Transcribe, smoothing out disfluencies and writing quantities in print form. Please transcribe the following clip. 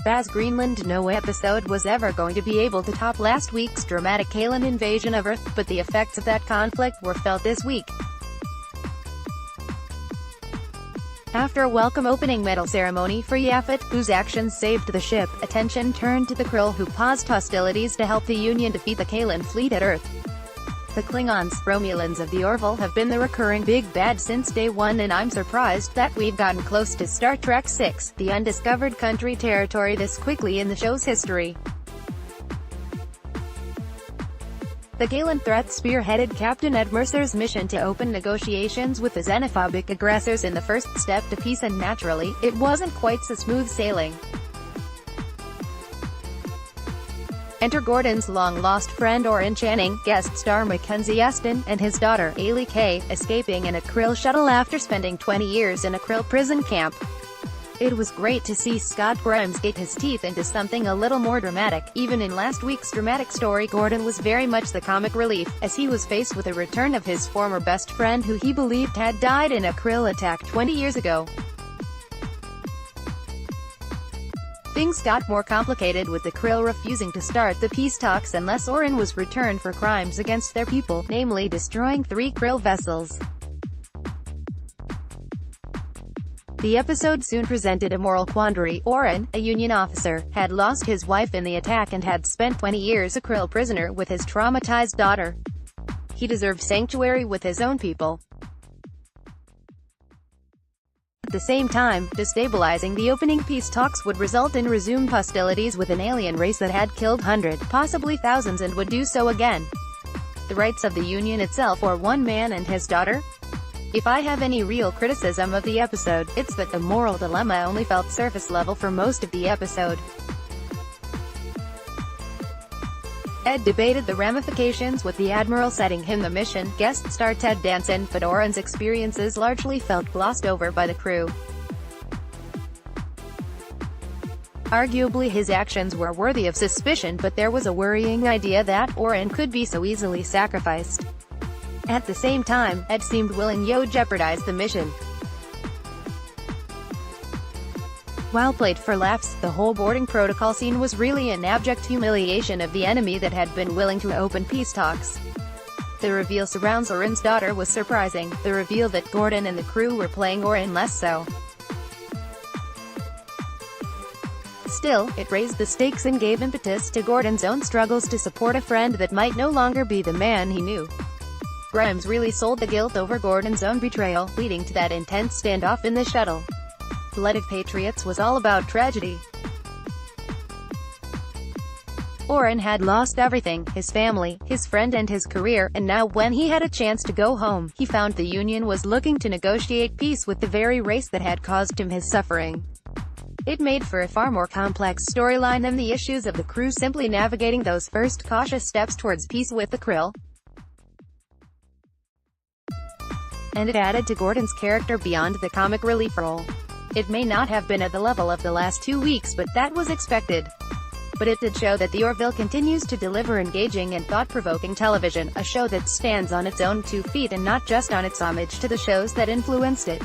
Baz Greenland No episode was ever going to be able to top last week's dramatic Kaylon invasion of Earth, but the effects of that conflict were felt this week. After a welcome opening medal ceremony for Yaphit, whose actions saved the ship, attention turned to the Krill, who paused hostilities to help the Union defeat the Kaylon fleet at Earth. The Klingons, Romulans of The Orville, have been the recurring big bad since day one, and I'm surprised that we've gotten close to Star Trek VI, the undiscovered country territory, this quickly in the show's history. The Kaylon threat spearheaded Captain Ed Mercer's mission to open negotiations with the xenophobic aggressors in the first step to peace, and naturally, it wasn't quite so smooth sailing. Enter Gordon's long-lost friend Oren Channing, guest star Mackenzie Aston, and his daughter, Ailey Kay, escaping in a Krill shuttle after spending 20 years in a Krill prison camp. It was great to see Scott Grimes get his teeth into something a little more dramatic. Even in last week's dramatic story, Gordon was very much the comic relief, as he was faced with a return of his former best friend who he believed had died in a Krill attack 20 years ago. Things got more complicated with the Krill refusing to start the peace talks unless Oren was returned for crimes against their people, namely destroying 3 Krill vessels. The episode soon presented a moral quandary. Oren, a Union officer, had lost his wife in the attack and had spent 20 years a Krill prisoner with his traumatized daughter. He deserved sanctuary with his own people. At the same time, destabilizing the opening peace talks would result in resumed hostilities with an alien race that had killed hundreds, possibly thousands, and would do so again. The rights of the Union itself, or one man and his daughter? If I have any real criticism of the episode, it's that the moral dilemma only felt surface level for most of the episode. Ed debated the ramifications with the Admiral setting him the mission, guest star Ted Danson, but Oren's experiences largely felt glossed over by the crew. Arguably his actions were worthy of suspicion, but there was a worrying idea that Oren could be so easily sacrificed. At the same time, Ed seemed willing to jeopardize the mission. While played for laughs, the whole boarding protocol scene was really an abject humiliation of the enemy that had been willing to open peace talks. The reveal surrounds Oren's daughter was surprising, the reveal that Gordon and the crew were playing Oren less so. Still, it raised the stakes and gave impetus to Gordon's own struggles to support a friend that might no longer be the man he knew. Grimes really sold the guilt over Gordon's own betrayal, leading to that intense standoff in the shuttle. Blood of Patriots was all about tragedy. Oren had lost everything, his family, his friend and his career, and now when he had a chance to go home, he found the Union was looking to negotiate peace with the very race that had caused him his suffering. It made for a far more complex storyline than the issues of the crew simply navigating those first cautious steps towards peace with the Krill. And it added to Gordon's character beyond the comic relief role. It may not have been at the level of the last 2 weeks, but that was expected. But it did show that The Orville continues to deliver engaging and thought-provoking television, a show that stands on its own 2 feet and not just on its homage to the shows that influenced it.